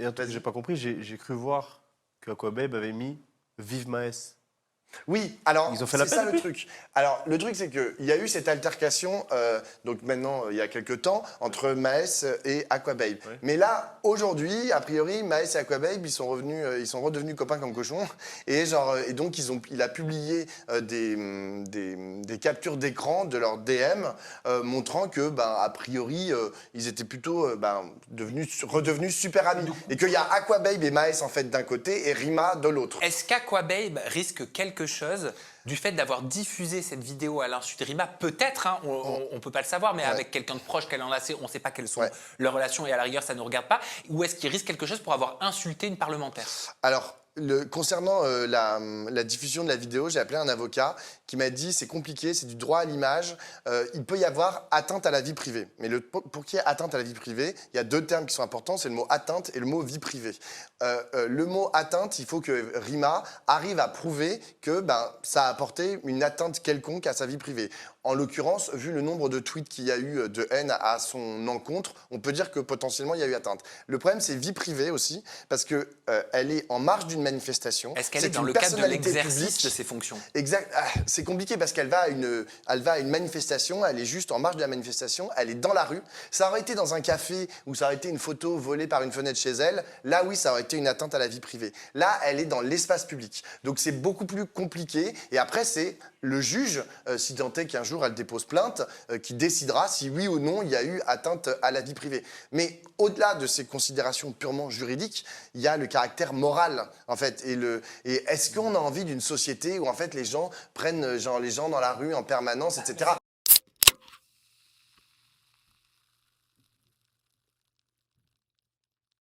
Et un truc que j'ai pas compris, j'ai cru voir que Aquababe avait mis Vive Maës. Oui, alors Ils ont fait la c'est paix ça le depuis truc. Alors le truc c'est qu'il y a eu cette altercation, donc maintenant il y a quelques temps, entre Maës et Aquababe. Ouais. Mais là, aujourd'hui, a priori, Maës et Aquababe, ils sont redevenus copains comme cochons. Et, et donc il a publié des captures d'écran de leur DM montrant que, a priori, ils étaient plutôt redevenus super amis. Et qu'il y a Aquababe et Maës en fait d'un côté et Rima de l'autre. Est-ce qu'Aquababe risque quelque chose du fait d'avoir diffusé cette vidéo à l'insu de Rima? Peut-être, hein, on ne peut pas le savoir, mais avec quelqu'un de proche qu'elle a enlacé, on ne sait pas quelles sont leurs relations et à la rigueur, ça ne nous regarde pas. Ou est-ce qu'il risque quelque chose pour avoir insulté une parlementaire? Alors, concernant la diffusion de la vidéo, j'ai appelé un avocat qui m'a dit c'est compliqué, c'est du droit à l'image, il peut y avoir atteinte à la vie privée. Mais pour qu'il y ait atteinte à la vie privée, il y a deux termes qui sont importants, c'est le mot atteinte et le mot vie privée. Le mot atteinte, il faut que Rima arrive à prouver que ça a apporté une atteinte quelconque à sa vie privée. En l'occurrence, vu le nombre de tweets qu'il y a eu de haine à son encontre, on peut dire que potentiellement il y a eu atteinte. Le problème, c'est vie privée aussi, parce que elle est en marge d'une manifestation. Est-ce qu'elle est dans une le cadre de personnalité l'exercice publique. de ses fonctions? Exact. C'est compliqué parce qu'elle va à une manifestation, elle est juste en marge de la manifestation, elle est dans la rue. Ça aurait été dans un café où ça aurait été une photo volée par une fenêtre chez elle. Là, oui, ça aurait été une atteinte à la vie privée. Là, elle est dans l'espace public. Donc, c'est beaucoup plus compliqué. Et après, c'est le juge, si tant est qu'un jour elle dépose plainte, qui décidera si oui ou non il y a eu atteinte à la vie privée. Mais au-delà de ces considérations purement juridiques, il y a le caractère moral, en fait. Et est-ce qu'on a envie d'une société où, en fait, les gens prennent les gens dans la rue en permanence, etc.